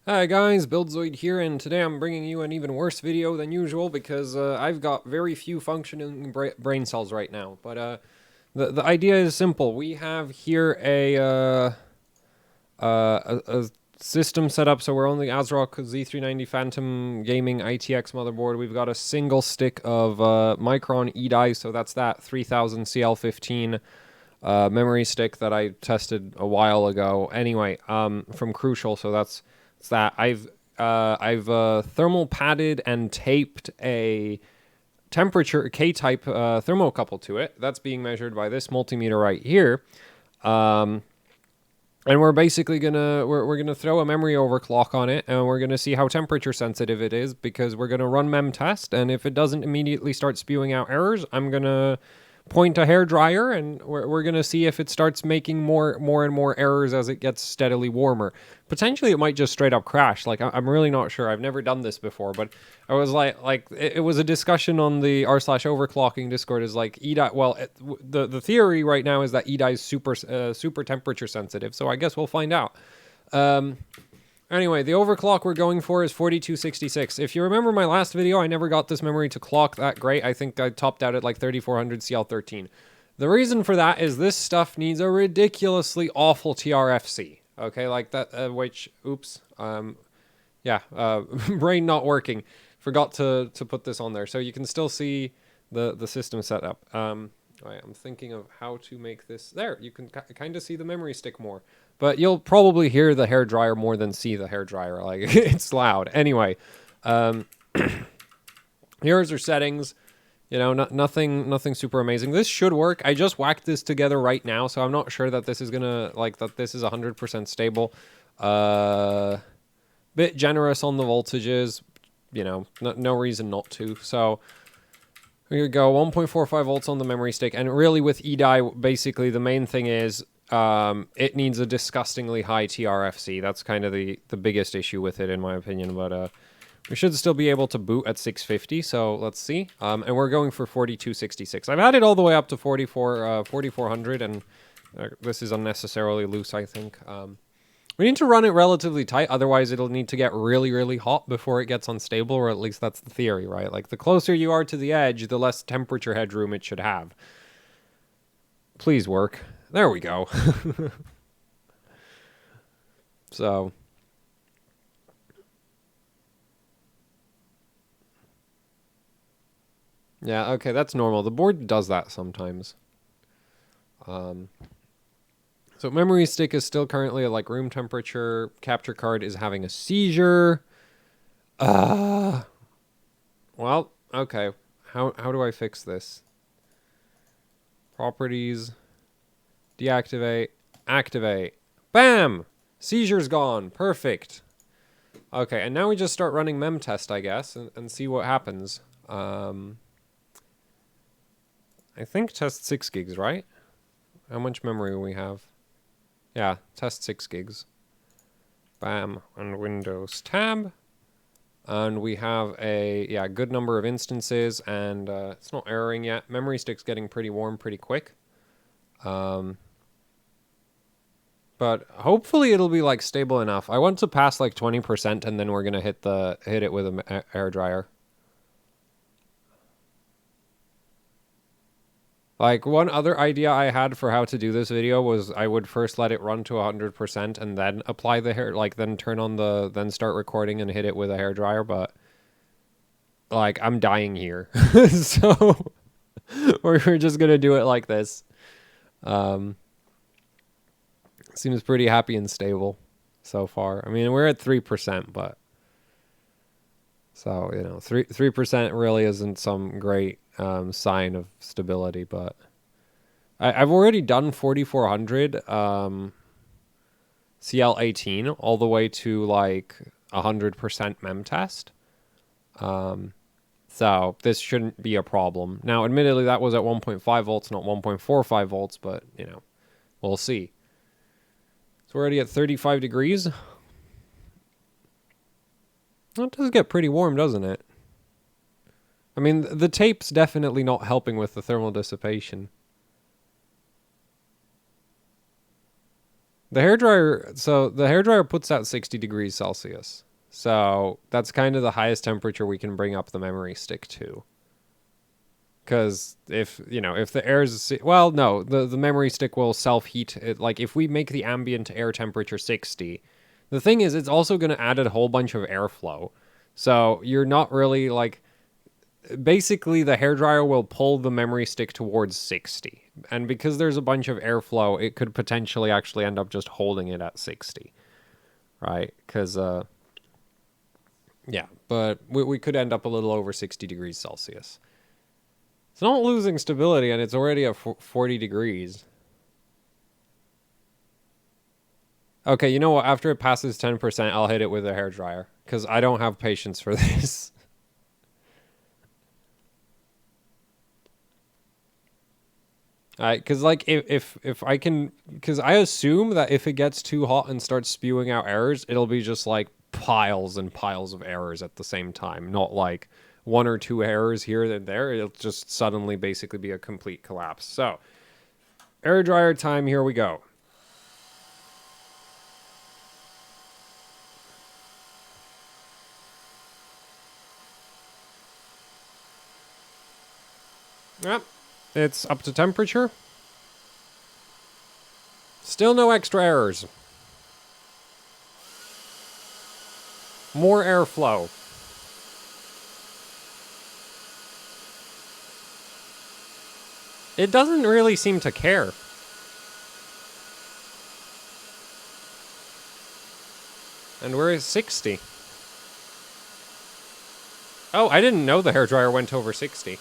Hi guys, BuildZoid here, and today I'm bringing you an even worse video than usual because I've got very few functioning brain cells right now. But the idea is simple. We have here a system set up, so we're on the ASRock Z390 Phantom Gaming ITX motherboard. We've got a single stick of Micron E-die, so that's that 3000 CL15 memory stick that I tested a while ago. Anyway, from Crucial, so that's that. I've thermal padded and taped a temperature Ktype thermocouple to it. That's being measured by this multimeter right here. And we're basically we're gonna throw a memory overclock on it, and we're gonna see how temperature sensitive it is, because we're gonna run mem test, and if it doesn't immediately start spewing out errors, I'm gonna point a hairdryer, and we're gonna see if it starts making more and more errors as it gets steadily warmer. Potentially, it might just straight up crash. Like, I'm really not sure. I've never done this before, but I was it was a discussion on the r/overclocking Discord. Is like e-die. Well, the theory right now is that e-die is super temperature sensitive. So I guess we'll find out. Anyway, the overclock we're going for is 4266. If you remember my last video, I never got this memory to clock that great. I think I topped out at like 3400 CL13. The reason for that is this stuff needs a ridiculously awful TRFC. Okay, like that, which, oops, yeah, brain not working. Forgot to put this on there. So you can still see the system setup. Right, I'm thinking of how to make this. There, you can kind of see the memory stick more. But you'll probably hear the hairdryer more than see the hairdryer. Like, it's loud. Anyway, here's our settings. You know, nothing super amazing. This should work. I just whacked this together right now, so I'm not sure that this is gonna, like, that this is 100% stable. Bit generous on the voltages. You know, no reason not to. So here we go, 1.45 volts on the memory stick, and really with e-die, basically the main thing is it needs a disgustingly high TRFC. That's kind of the biggest issue with it, in my opinion, but we should still be able to boot at 650, so let's see. And we're going for 4266. I've had it all the way up to 4400, and this is unnecessarily loose, I think. We need to run it relatively tight, otherwise it'll need to get really hot before it gets unstable, or at least that's the theory, right? Like, the closer you are to the edge, the less temperature headroom it should have. Please work. There we go. So, yeah, okay, that's normal. The board does that sometimes. So memory stick is still currently at like room temperature. Capture card is having a seizure. Well, okay. How do I fix this? Properties. Deactivate. Activate. Bam! Seizure's gone. Perfect. Okay, and now we just start running mem test, I guess, and see what happens. I think test 6 gigs, right? How much memory do we have? Yeah, test 6 gigs. Bam, and Windows tab. And we have a, yeah, good number of instances, and it's not erroring yet. Memory stick's getting pretty warm pretty quick. But hopefully it'll be like stable enough. I want to pass like 20%, and then we're gonna hit it with an air dryer. Like, one other idea I had for how to do this video was I would first let it run to 100% and then apply the hair, like, then then start recording and hit it with a hairdryer, but, like, I'm dying here. So, we're just gonna do it like this. Seems pretty happy and stable so far. I mean, we're at 3%, but, so, you know, 3% really isn't some great sign of stability, but I've already done 4400 CL18 all the way to like 100% mem test. So this shouldn't be a problem. Now, admittedly, that was at 1.5 volts, not 1.45 volts, but, you know, we'll see. So we're already at 35 degrees. That does get pretty warm, doesn't it? I mean, the tape's definitely not helping with the thermal dissipation. The hairdryer puts out 60 degrees Celsius. So that's kind of the highest temperature we can bring up the memory stick to. Because if the air is, well, no, the memory stick will self-heat it. Like if we make the ambient air temperature 60, the thing is it's also going to add a whole bunch of airflow. So you're not really like, basically the hairdryer will pull the memory stick towards 60. And because there's a bunch of airflow, it could potentially actually end up just holding it at 60. Right? Because, yeah, but we could end up a little over 60 degrees Celsius. It's not losing stability, and it's already at 40 degrees. Okay, you know what? After it passes 10%, I'll hit it with a hairdryer, because I don't have patience for this. Because like if I can, because I assume that if it gets too hot and starts spewing out errors, it'll be just like piles and piles of errors at the same time, not like one or two errors here and there. It'll just suddenly basically be a complete collapse. So, air dryer time, here we go. Yep, it's up to temperature. Still no extra errors. More airflow. It doesn't really seem to care. And we're at 60. Oh, I didn't know the hairdryer went over 60.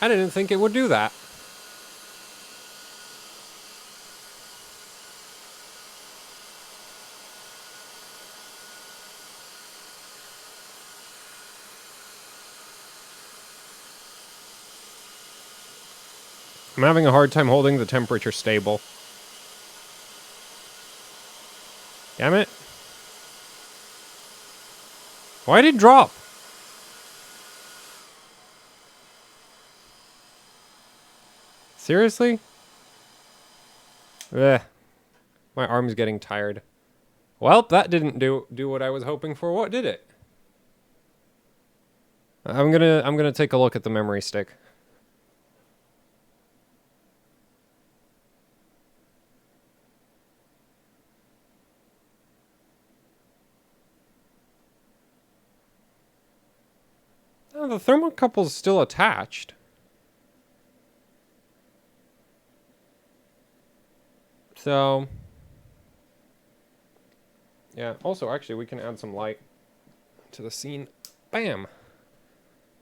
I didn't think it would do that. I'm having a hard time holding the temperature stable. Damn it. Why did it drop? Seriously? Ugh. My arm's getting tired. Well, that didn't do what I was hoping for. What did it? I'm gonna take a look at the memory stick. Oh, the thermocouple's still attached. So, yeah. Also, actually, we can add some light to the scene. Bam!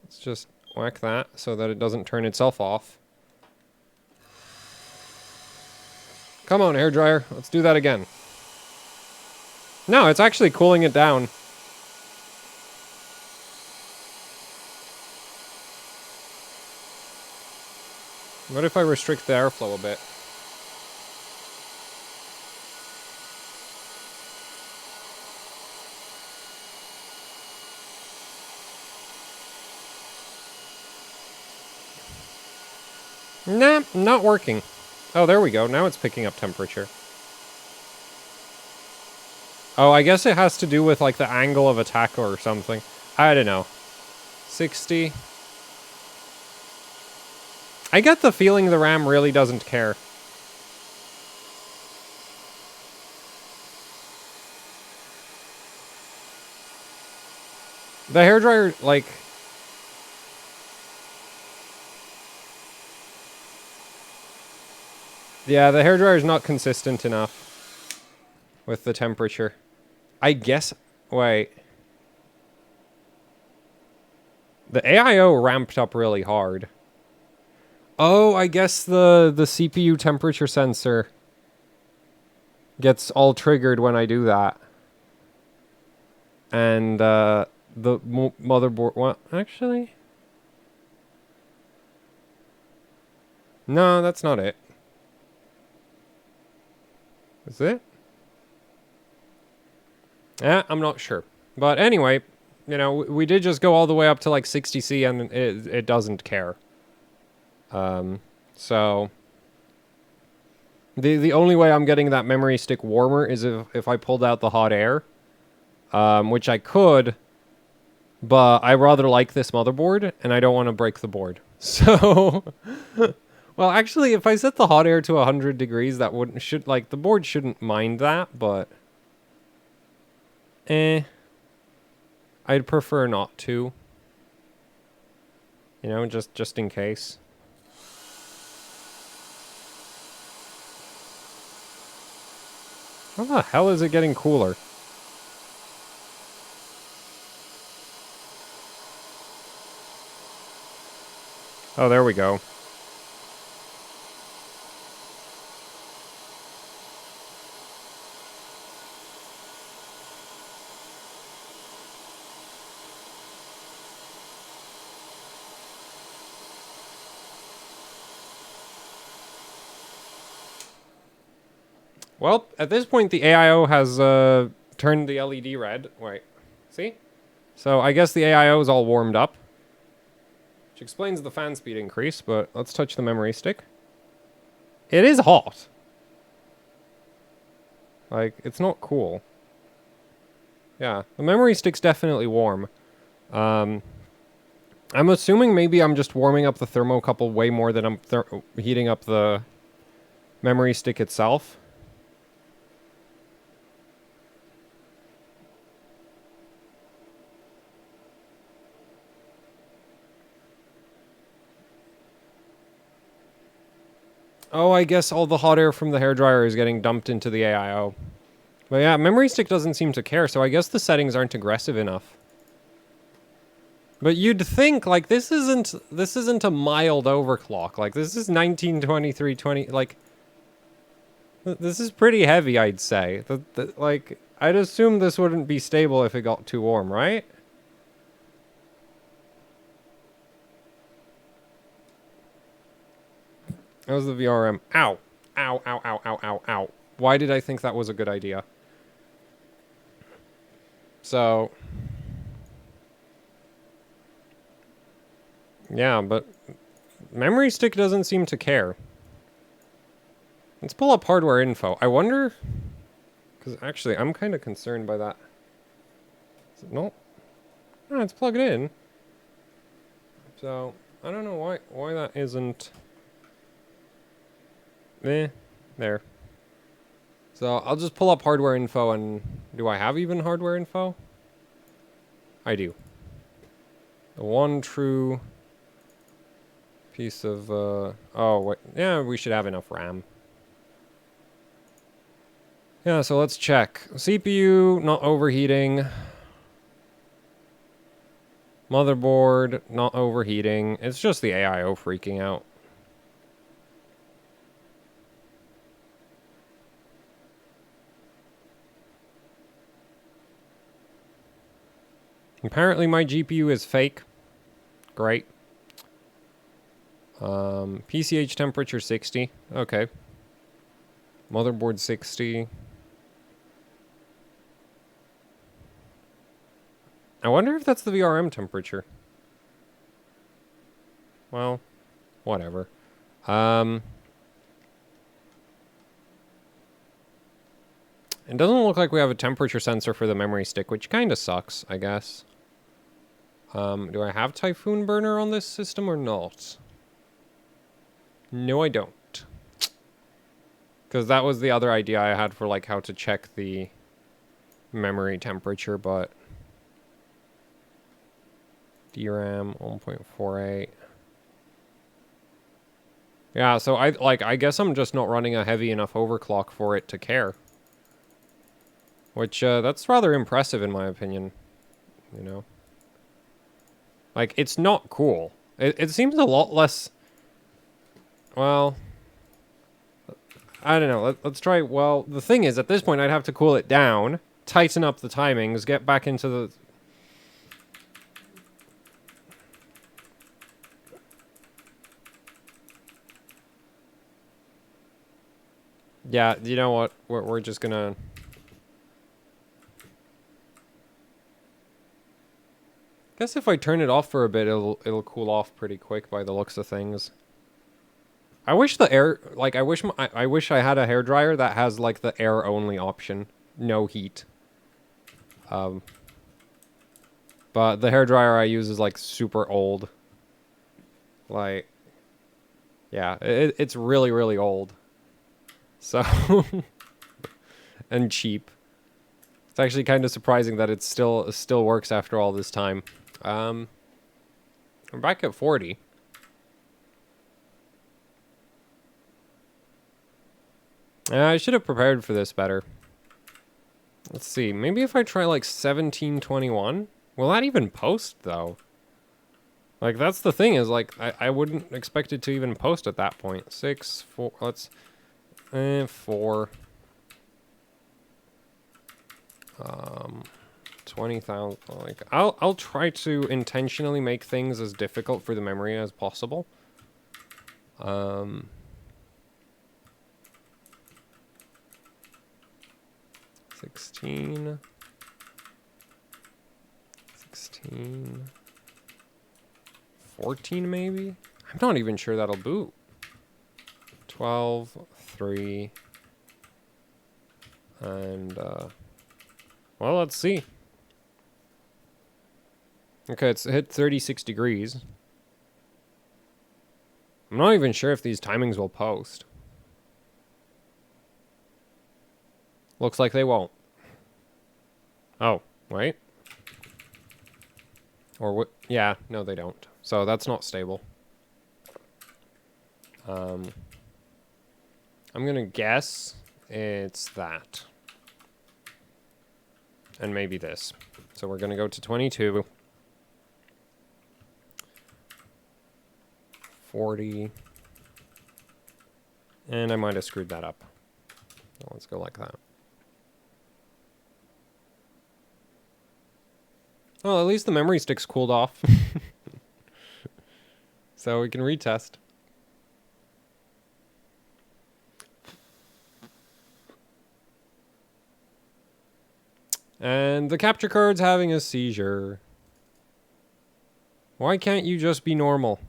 Let's just whack that so that it doesn't turn itself off. Come on, hairdryer. Let's do that again. No, it's actually cooling it down. What if I restrict the airflow a bit? Nah, not working. Oh, there we go. Now it's picking up temperature. Oh, I guess it has to do with, like, the angle of attack or something. I don't know. 60. I get the feeling the RAM really doesn't care. The hairdryer, like... Yeah, the hairdryer is not consistent enough with the temperature. I guess... Wait. The AIO ramped up really hard. Oh, I guess the CPU temperature sensor gets all triggered when I do that. And the motherboard... What? Actually? No, that's not it. Is it? Yeah, I'm not sure. But anyway, you know, we did just go all the way up to like 60C and it doesn't care. So... The only way I'm getting that memory stick warmer is if I pulled out the hot air, which I could, but I rather like this motherboard, and I don't want to break the board. So, well, actually, if I set the hot air to 100 degrees, that wouldn't the board shouldn't mind that, but I'd prefer not to. You know, just in case. How the hell is it getting cooler? Oh, there we go. Well, at this point, the AIO has turned the LED red. Wait, see? So I guess the AIO is all warmed up, which explains the fan speed increase, but let's touch the memory stick. It is hot. Like, it's not cool. Yeah, the memory stick's definitely warm. I'm assuming maybe I'm just warming up the thermocouple way more than I'm heating up the memory stick itself. Oh, I guess all the hot air from the hairdryer is getting dumped into the AIO. But yeah, memory stick doesn't seem to care, so I guess the settings aren't aggressive enough. But you'd think, like, this isn't a mild overclock. Like, this is 192320, like, this is pretty heavy, I'd say. Like, I'd assume this wouldn't be stable if it got too warm, right? That was the VRM. Ow. Ow, ow, ow, ow, ow, ow. Why did I think that was a good idea? So... yeah, but... memory stick doesn't seem to care. Let's pull up hardware info. I wonder... because actually, I'm kind of concerned by that. Is it not? No, it's plugged in. So, I don't know why that isn't... there. So I'll just pull up hardware info, and do I have even hardware info? I do. The one true piece of, oh, wait, yeah, we should have enough RAM. Yeah, so let's check. CPU, not overheating. Motherboard, not overheating. It's just the AIO freaking out. Apparently my GPU is fake. Great. PCH temperature 60. Okay. Motherboard 60. I wonder if that's the VRM temperature. Well, whatever. It doesn't look like we have a temperature sensor for the memory stick, which kind of sucks, I guess. Do I have Typhoon Burner on this system or not? No, I don't. Because that was the other idea I had for, like, how to check the memory temperature, but... DRAM 1.48. Yeah, so I guess I'm just not running a heavy enough overclock for it to care. Which, that's rather impressive in my opinion. You know? Like, it's not cool. It seems a lot less... well... I don't know. Let's try... well, the thing is, at this point, I'd have to cool it down, tighten up the timings, get back into the... yeah, you know what? We're just gonna... guess if I turn it off for a bit, it'll cool off pretty quick by the looks of things. I wish the air, like, I wish I had a hairdryer that has, like, the air only option. No heat. But the hairdryer I use is, like, super old. Like, yeah, it's really, really old. So, and cheap. It's actually kind of surprising that it still works after all this time. I'm back at 40. I should have prepared for this better. Let's see. Maybe if I try like 1721? Will that even post though? Like that's the thing is like I wouldn't expect it to even post at that point. 6, 4, let's 4. 20,000. Like I'll try to intentionally make things as difficult for the memory as possible. 16, 14 maybe? I'm not even sure that'll boot. 12, 3, and, well, let's see. Okay, it's hit 36 degrees. I'm not even sure if these timings will post. Looks like they won't. Oh, wait. Or what? Yeah, no, they don't. So that's not stable. I'm gonna guess it's that. And maybe this. So we're gonna go to 22. 40. And I might have screwed that up. Well, let's go like that. Well, at least the memory stick's cooled off. So we can retest. And the capture card's having a seizure. Why can't you just be normal?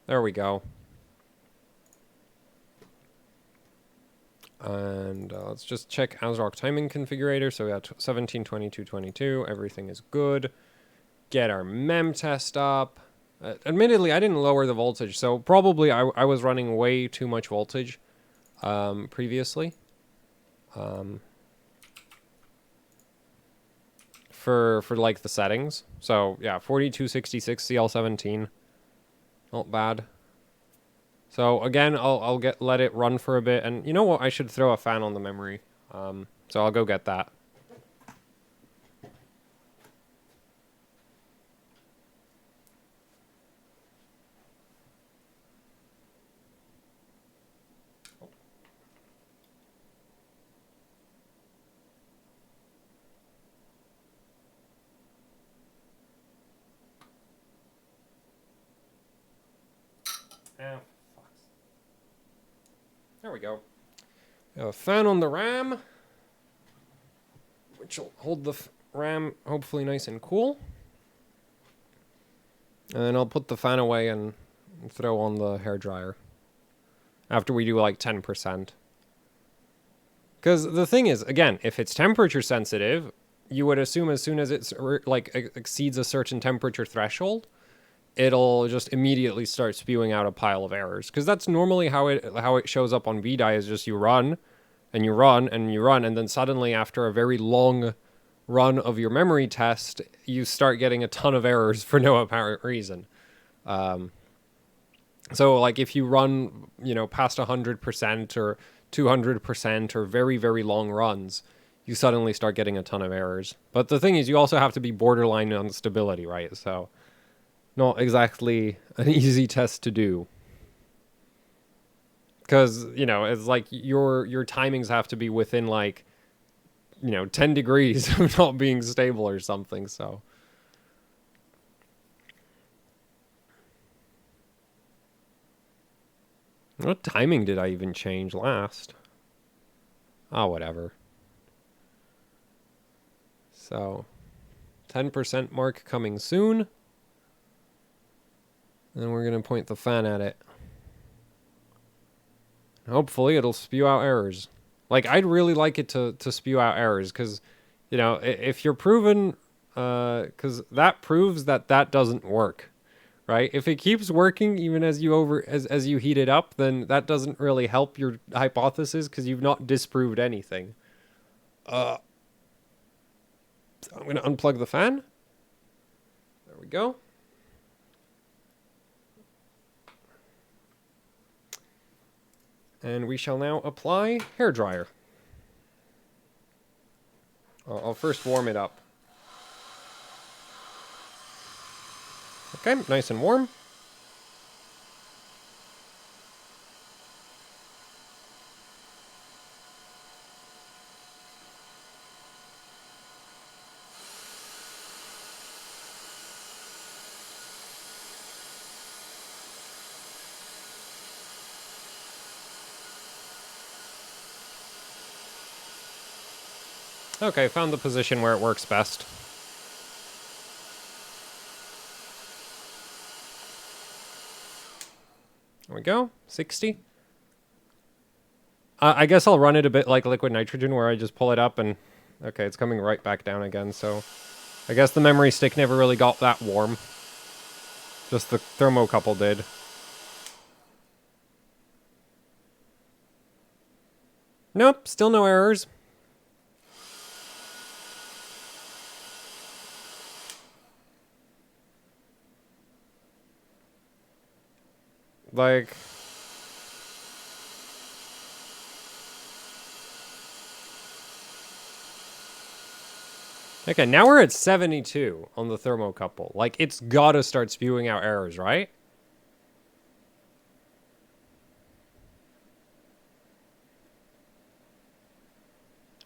There we go. And let's just check ASRock timing configurator. So we got 17, 22, 22. Everything is good. Get our mem test up. Admittedly, I didn't lower the voltage. So probably I was running way too much voltage previously. For like the settings. So yeah, 4266 CL17. Not bad. So again, I'll let it run for a bit, and you know what? I should throw a fan on the memory. So I'll go get that. There we go. A fan on the RAM, which will hold the RAM hopefully nice and cool. And then I'll put the fan away and throw on the hairdryer after we do like 10%. Because the thing is, again, if it's temperature sensitive, you would assume as soon as it's like exceeds a certain temperature threshold, it'll just immediately start spewing out a pile of errors. Because that's normally how it shows up on V-die, is just you run, and you run, and you run, and then suddenly after a very long run of your memory test, you start getting a ton of errors for no apparent reason. So like if you run, you know, past 100% or 200% or very, very long runs, you suddenly start getting a ton of errors. But the thing is, you also have to be borderline on stability, right? So not exactly an easy test to do. Because, you know, it's like your timings have to be within like, you know, 10 degrees of not being stable or something, so. What timing did I even change last? Oh, whatever. So, 10% mark coming soon. And then we're going to point the fan at it. Hopefully it'll spew out errors. Like, I'd really like it to spew out errors, because, you know, if you're proven, because that proves that that doesn't work, right? If it keeps working even as you heat it up, then that doesn't really help your hypothesis, because you've not disproved anything. I'm going to unplug the fan. There we go. And we shall now apply hairdryer. I'll first warm it up. Okay, nice and warm. Okay, found the position where it works best. There we go, 60. I guess I'll run it a bit like liquid nitrogen, where I just pull it up and... Okay, it's coming right back down again, so... I guess the memory stick never really got that warm. Just the thermocouple did. Nope, still no errors. Like... Okay, now we're at 72 on the thermocouple. Like, it's gotta start spewing out errors, right?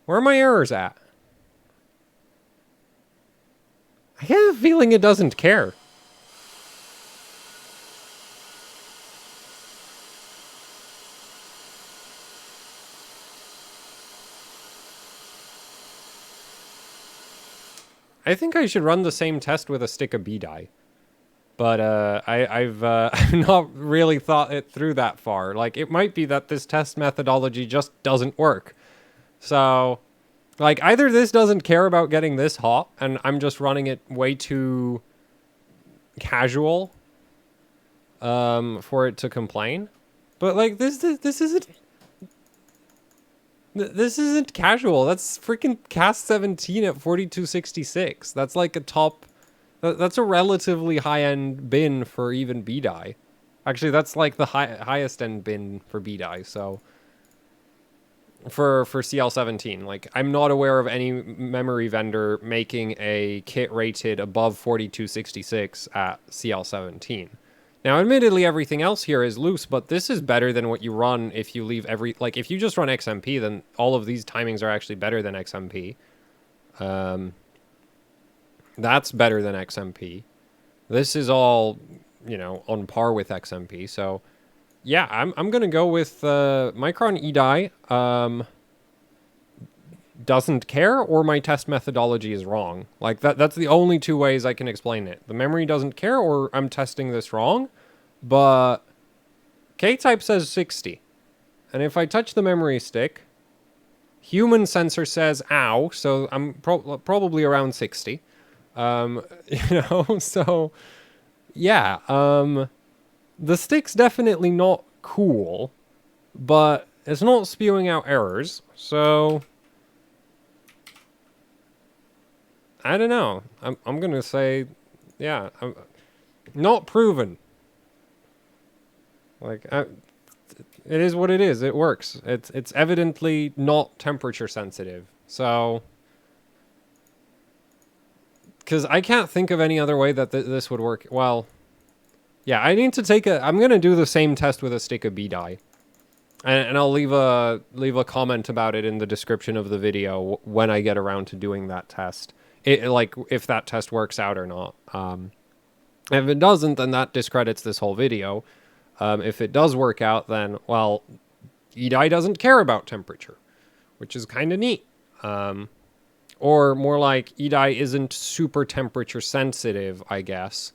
Where are my errors at? I have a feeling it doesn't care. I think I should run the same test with a stick of E-die. But I've not really thought it through that far. Like, it might be that this test methodology just doesn't work. So, like, either this doesn't care about getting this hot, and I'm just running it way too casual for it to complain. But, like, this isn't... This isn't casual. That's freaking cast 17 at 4266. That's like a top... That's a relatively high-end bin for even E-die. Actually, that's like the highest-end bin for E-die, so... For CL17. Like, I'm not aware of any memory vendor making a kit rated above 4266 at CL17. Now, admittedly, everything else here is loose, but this is better than what you run if you leave every... Like, if you just run XMP, then all of these timings are actually better than XMP. That's better than XMP. This is all, you know, on par with XMP, so... Yeah, I'm going to go with Micron E-die doesn't care, or my test methodology is wrong. Like, that's the only two ways I can explain it. The memory doesn't care, or I'm testing this wrong. But Ktype says 60. And if I touch the memory stick, human sensor says ow, so I'm probably around 60. You know, so yeah, the stick's definitely not cool, but it's not spewing out errors, so I don't know. I'm gonna say, yeah, not proven. Like, it is what it is. It works. It's evidently not temperature sensitive. So, because I can't think of any other way that this would work. Well, yeah, I need to take I'm gonna do the same test with a stick of E-die, and I'll leave a comment about it in the description of the video when I get around to doing that test. Like, if that test works out or not. If it doesn't, then that discredits this whole video. If it does work out, then, well, E-die doesn't care about temperature, which is kind of neat. Or more like, E-die isn't super temperature sensitive, I guess.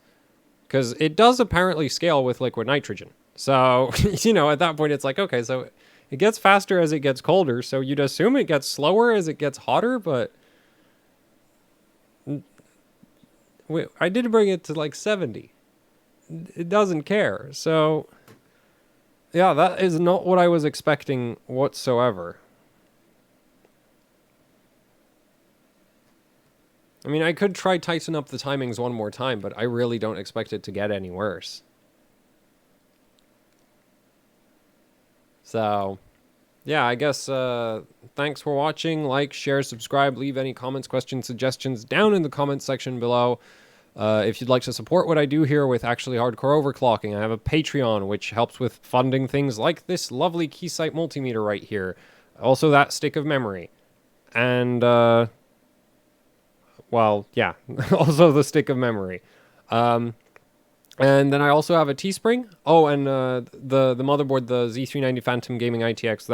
Because it does apparently scale with liquid nitrogen. So, you know, at that point, it's like, okay, so It gets faster as it gets colder, so you'd assume it gets slower as it gets hotter, but I did bring it to like 70. It doesn't care. So yeah, that is not what I was expecting whatsoever. I mean, I could try tighten up the timings one more time, but I really don't expect it to get any worse. So, yeah, I guess thanks for watching. Like, share, subscribe, leave any comments, questions, suggestions down in the comments section below. If you'd like to support what I do here with actually hardcore overclocking, I have a Patreon, which helps with funding things like this lovely Ktype multimeter right here. Also that stick of memory. And, well, yeah, also the stick of memory. And then I also have a Teespring. Oh, and the motherboard, the Z390 Phantom Gaming ITX,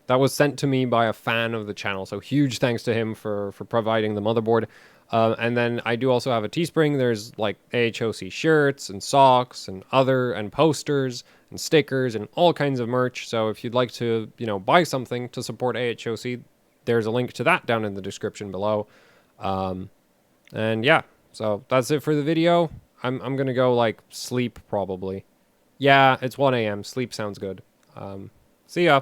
that was sent to me by a fan of the channel. So huge thanks to him for providing the motherboard. And then I do also have a Teespring. There's like AHOC shirts and socks and posters and stickers and all kinds of merch. So if you'd like to, buy something to support AHOC, there's a link to that down in the description below. And yeah, so that's it for the video. I'm gonna go like sleep probably. Yeah, it's 1 a.m. Sleep sounds good. See ya.